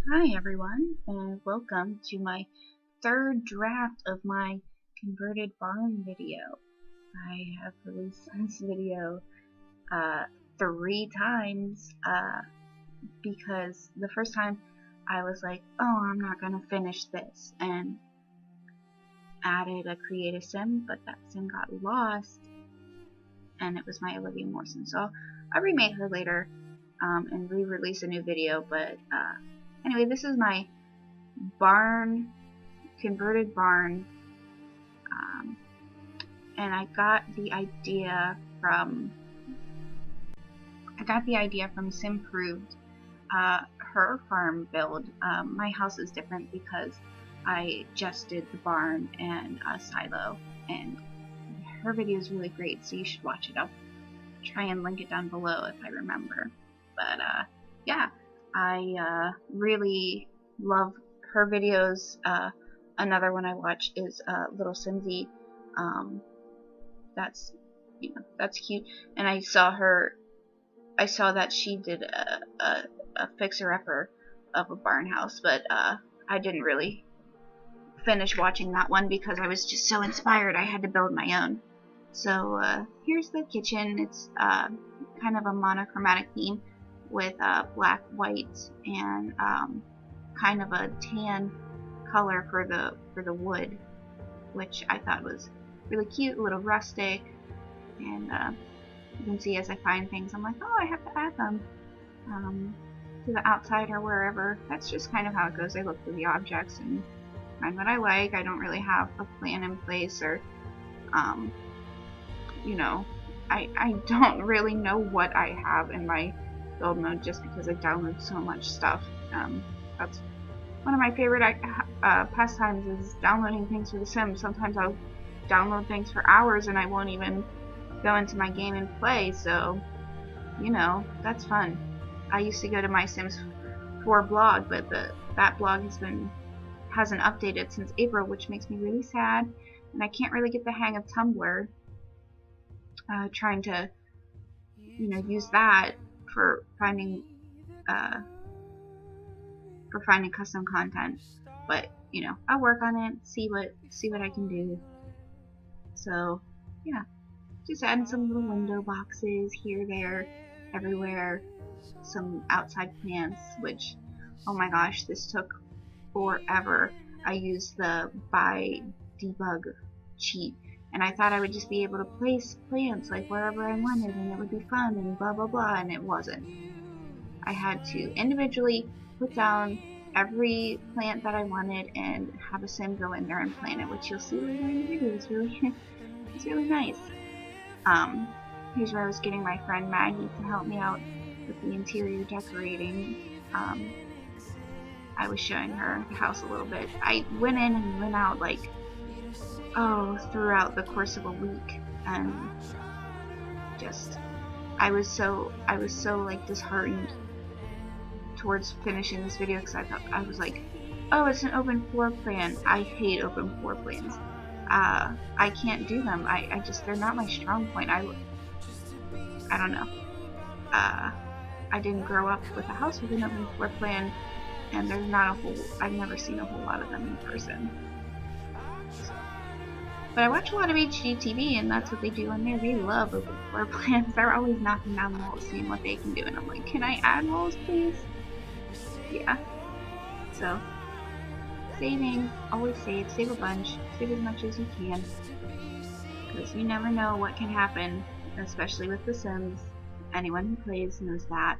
Hi everyone, and welcome to my third draft of my converted barn video. I have released this video uh, 3 times because the first time I was like, oh, I'm not going to finish this, and added a create a sim, but that sim got lost, and it was my Olivia Morrison. So I'll remake her later and re-release a new video, but anyway, this is my converted barn, and I got the idea from Simproved, her farm build. My house is different because I just did the barn and a silo, and her video is really great, so you should watch it. I'll try and link it down below if I remember. But yeah, I really love her videos. Another one I watch is Little Simsy. That's that's cute. And I saw that she did a fixer-upper of a barn house, but I didn't really finish watching that one because I was just so inspired I had to build my own. So here's the kitchen. It's kind of a monochromatic theme with black, white, and kind of a tan color for the wood, which I thought was really cute, a little rustic. And you can see as I find things, I'm like, oh, I have to add them to the outside or wherever. That's just kind of how it goes. I look through the objects and find what I like. I don't really have a plan in place, or I don't really know what I have in my build mode just because I download so much stuff. That's one of my favorite pastimes, is downloading things for The Sims. Sometimes I'll download things for hours and I won't even go into my game and play, so that's fun. I used to go to my Sims 4 blog, but that blog hasn't updated since April, which makes me really sad, and I can't really get the hang of Tumblr. Trying to use that for finding custom content, but I'll work on it, see what I can do. So yeah, just adding some little window boxes here, there, everywhere, some outside plants, which, oh my gosh, this took forever. I used the buy debug cheat, and I thought I would just be able to place plants like wherever I wanted and it would be fun and blah blah blah, and it wasn't. I had to individually put down every plant that I wanted and have a sim go in there and plant it, which you'll see later in the video. It's really nice. Here's where I was getting my friend Maggie to help me out with the interior decorating. I was showing her the house a little bit. I went in and went out throughout the course of a week, and just I was so like disheartened towards finishing this video because I was like, oh, it's an open floor plan. I hate open floor plans. I can't do them. They're not my strong point. I don't know. I didn't grow up with a house with an open floor plan, and I've never seen a whole lot of them in person. But I watch a lot of HGTV, and that's what they do in there. They love open floor plans. They're always knocking down the walls, seeing what they can do, and I'm like, can I add walls, please? Yeah. So, saving, always save a bunch, save as much as you can, because you never know what can happen, especially with The Sims. Anyone who plays knows that.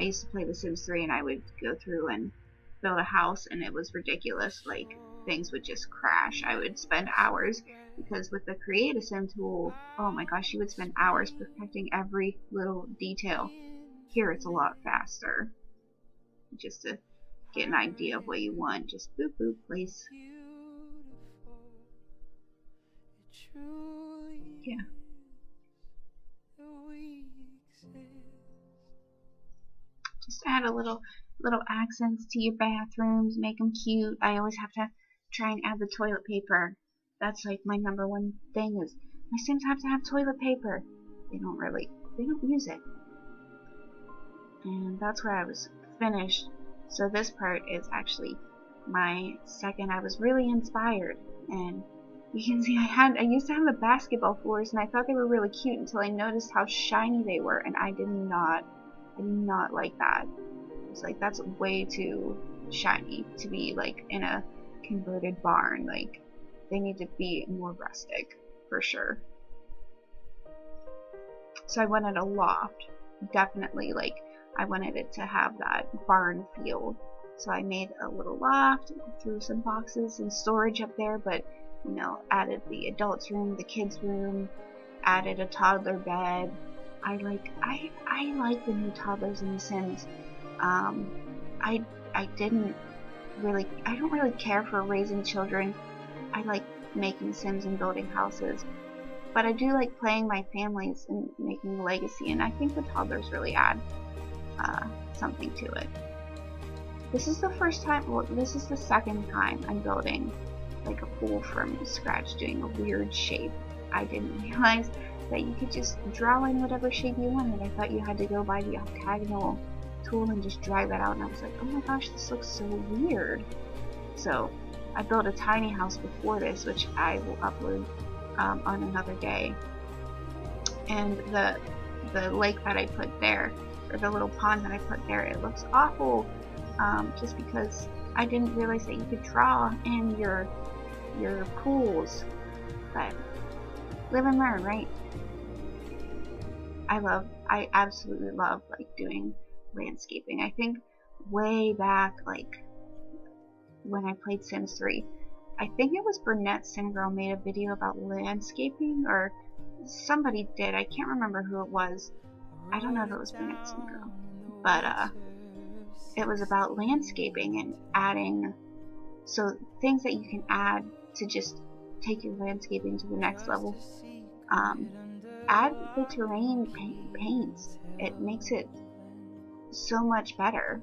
I used to play The Sims 3, and I would go through and build a house, and it was ridiculous. Like, things would just crash. I would spend hours, because with the Create a Sim tool, oh my gosh, you would spend hours perfecting every little detail. Here it's a lot faster. Just to get an idea of what you want, just boop boop, place. Yeah. Just add a little accents to your bathrooms, make them cute. I always have to try and add the toilet paper. That's like my #1 thing, is my Sims have to have toilet paper. They don't use it. And that's where I was finished So this part is actually my second. I was really inspired, and you can see I used to have the basketball floors, and I thought they were really cute until I noticed how shiny they were, and I did not like that. It's like, that's way too shiny to be like in a converted barn. Like, they need to be more rustic for sure. So I wanted a loft, definitely. Like, I wanted it to have that barn feel. So I made a little loft, threw some boxes and storage up there, but you know, added the adults room, the kids room, added a toddler bed. I like the new toddlers in The Sims. I don't really care for raising children. I like making Sims and building houses, but I do like playing my families and making a legacy, and I think the toddlers really add something to it. This is the first time, well, this is the second time I'm building like a pool from scratch, doing a weird shape. I didn't realize that you could just draw in whatever shape you wanted. I thought you had to go by the octagonal tool and just drag that out, and I was like, oh my gosh, this looks so weird. So I built a tiny house before this, which I will upload on another day. And the lake that I put there, or the little pond that I put there, it looks awful, just because I didn't realize that you could draw in your pools. But live and learn, right? I absolutely love like doing landscaping. I think way back, like when I played Sims 3, I think it was Burnett Simgirl made a video about landscaping, or somebody did. I can't remember who it was. I don't know if it was Burnett Simgirl, but it was about landscaping and adding, so things that you can add to just take your landscaping to the next level. Add the terrain paints. It makes it so much better.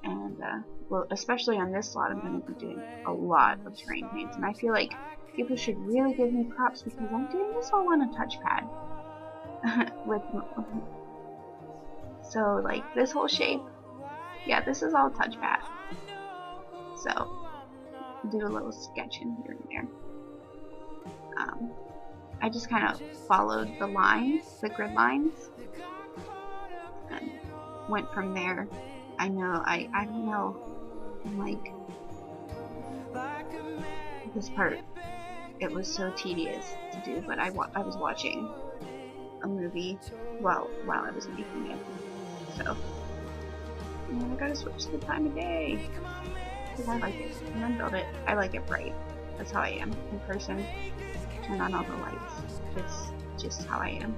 And well, especially on this slot, I'm going to be doing a lot of terrain paints, and I feel like people should really give me props because I'm doing this all on a touchpad. So like this whole shape, yeah, this is all touchpad. So do a little sketching here and there. I just kind of followed the lines, the grid lines, and went from there. I know, I don't know, I'm like, this part, it was so tedious to do, but I was watching a movie while I was making it, so I gotta switch the time of day, because I like it, and then build it. I like it bright. That's how I am in person. Turn on all the lights. It's just how I am.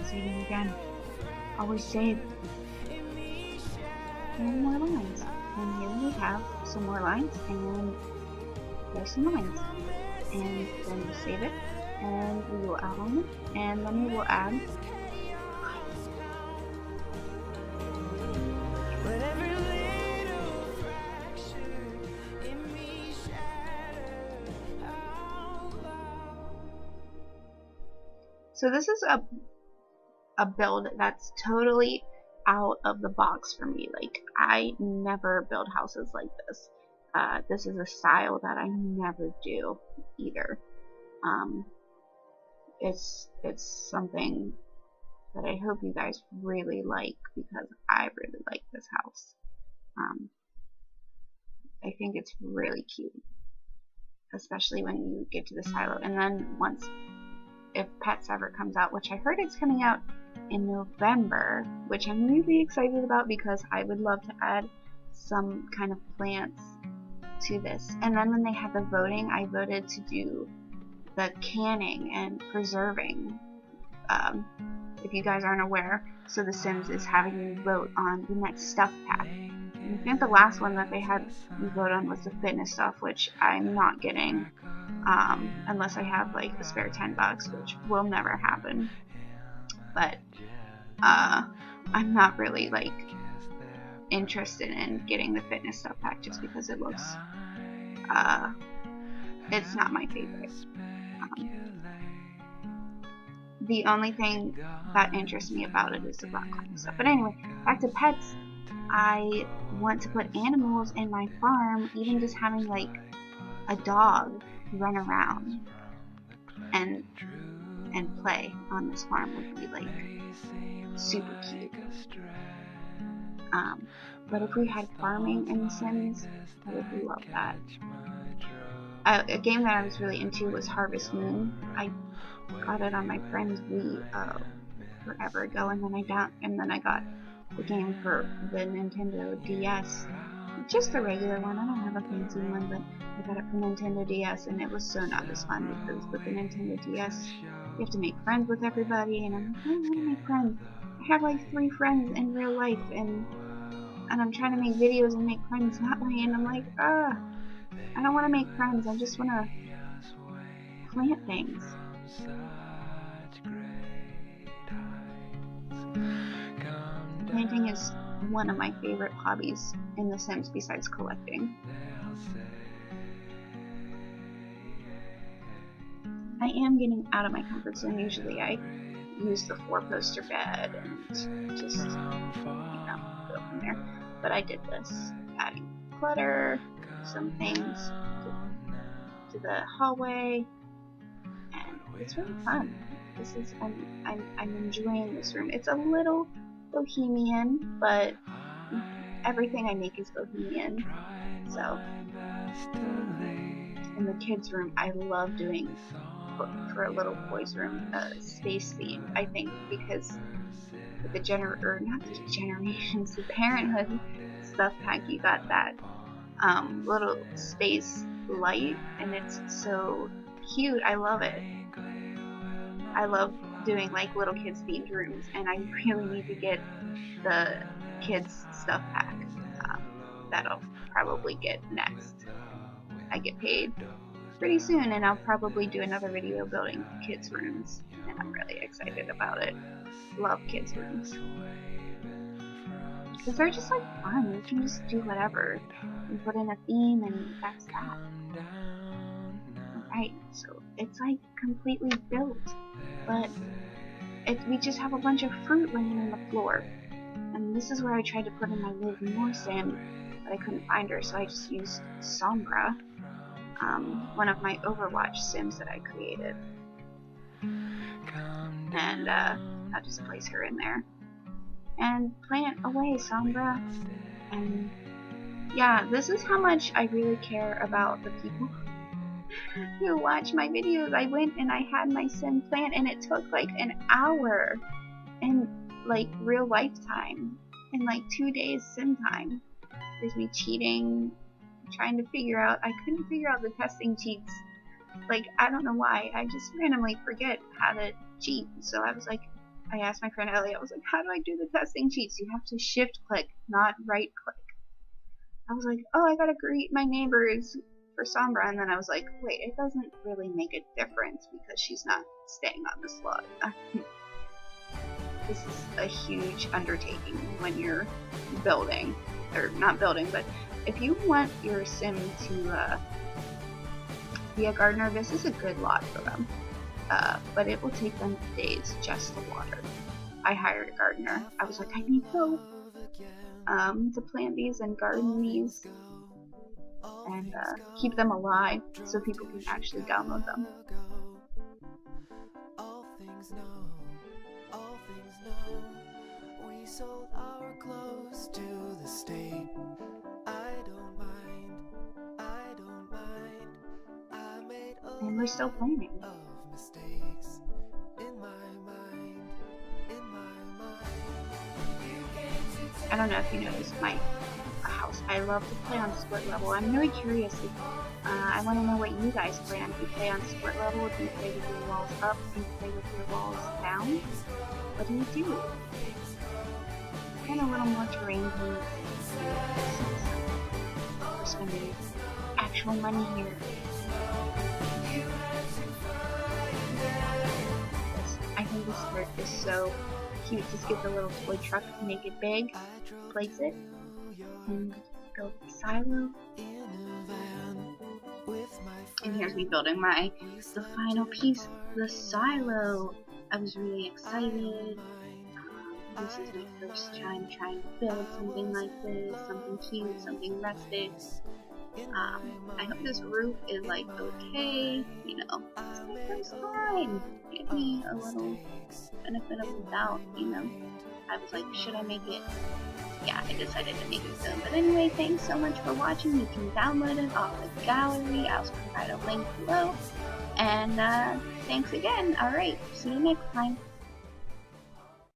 Saving again. Always save. And more lines. And here we have some more lines, and there's some lines. And then we'll save it, and we will add on it, and then we will add So this is a build that's totally out of the box for me. Like, I never build houses like this. This is a style that I never do either. It's something that I hope you guys really like, because I really like this house. I think it's really cute, especially when you get to the silo. And then once, if Pets ever comes out, which I heard it's coming out in November, which I'm really excited about because I would love to add some kind of plants to this. And then when they had the voting, I voted to do the canning and preserving. If you guys aren't aware, so The Sims is having you vote on the next stuff pack. And I think the last one that they had you vote on was the fitness stuff, which I'm not getting. Unless I have like a spare $10, which will never happen. But I'm not really like interested in getting the fitness stuff pack just because it looks it's not my favorite. The only thing that interests me about it is the rock climbing stuff. But anyway, back to Pets. I want to put animals in my farm, even just having like a dog run around and play on this farm would be like super cute. But if we had farming in The Sims, I would love that. A game that I was really into was Harvest Moon. I got it on my friend's Wii forever ago, and then I got the game for the Nintendo DS. Just the regular one. I don't have a fancy one, but I got it for Nintendo DS, and it was so not as fun because with the Nintendo DS, you have to make friends with everybody, and I'm like, I don't want to make friends. I have like 3 friends in real life, and I'm trying to make videos and make friends that way, and I'm like, I don't want to make friends. I just want to plant things. Planting is one of my favorite hobbies in The Sims besides collecting. I am getting out of my comfort zone. Usually I use the 4-poster bed and just, go from there. But I did this, adding clutter, some things to the hallway, and it's really fun. I'm enjoying this room. It's a little bohemian, but everything I make is bohemian. So, in the kids' room, I love doing for a little boys' room space theme. I think because with the the Parenthood stuff pack, you got that little space light, and it's so cute. I love it. I love doing like little kids themed rooms, and I really need to get the kids stuff pack. That'll probably get next. I get paid pretty soon, and I'll probably do another video building kids rooms, and I'm really excited about it. Love kids rooms because they're just like fun. You can just do whatever and put in a theme, and that's that. Alright, so it's like completely built, but we just have a bunch of fruit laying on the floor. And this is where I tried to put in my Live More sim, but I couldn't find her, so I just used Sombra, one of my Overwatch sims that I created. And I'll just place her in there. And plant away, Sombra. And yeah, this is how much I really care about the people who watch my videos. I went and I had my sim plant, and it took like an hour in like real life time, in like 2 days sim time. There's me cheating, trying to figure out, I couldn't figure out the testing cheats. Like, I don't know why, I just randomly forget how to cheat. So I was like, I asked my friend Ellie, I was like, how do I do the testing cheats? You have to shift click, not right click. I was like, oh, I gotta greet my neighbors for Sombra, and then I was like, wait, it doesn't really make a difference because she's not staying on the slot. This is a huge undertaking when you're building, or not building, but if you want your sim to be a gardener, this is a good lot for them. But it will take them days just to water. I hired a gardener. I was like, I need help to plant these and garden these and keep them alive so people can actually download them. We sold our clothes to the state. And we're still planning. I don't know if you noticed my house. I love to play on split level. I'm really curious if I want to know what you guys play on. Do you play on split level? Do you play with your walls up? Do you play with your walls down? What do you do? And a little more terrain than we're spending actual money here. I think this skirt is so cute. Just get the little toy truck, make it big, place it, and build the silo. And here's me building the final piece, the silo. I was really excited. This is my first time trying to build something like this, something cute, something rustic. I hope this roof is like okay, you know, it's my first time. Give me a little benefit of the doubt, you know. I was like, should I make it? Yeah, I decided to make it so. But anyway, thanks so much for watching. You can download it off the gallery. I'll provide a link below. And thanks again. Alright, see you next time.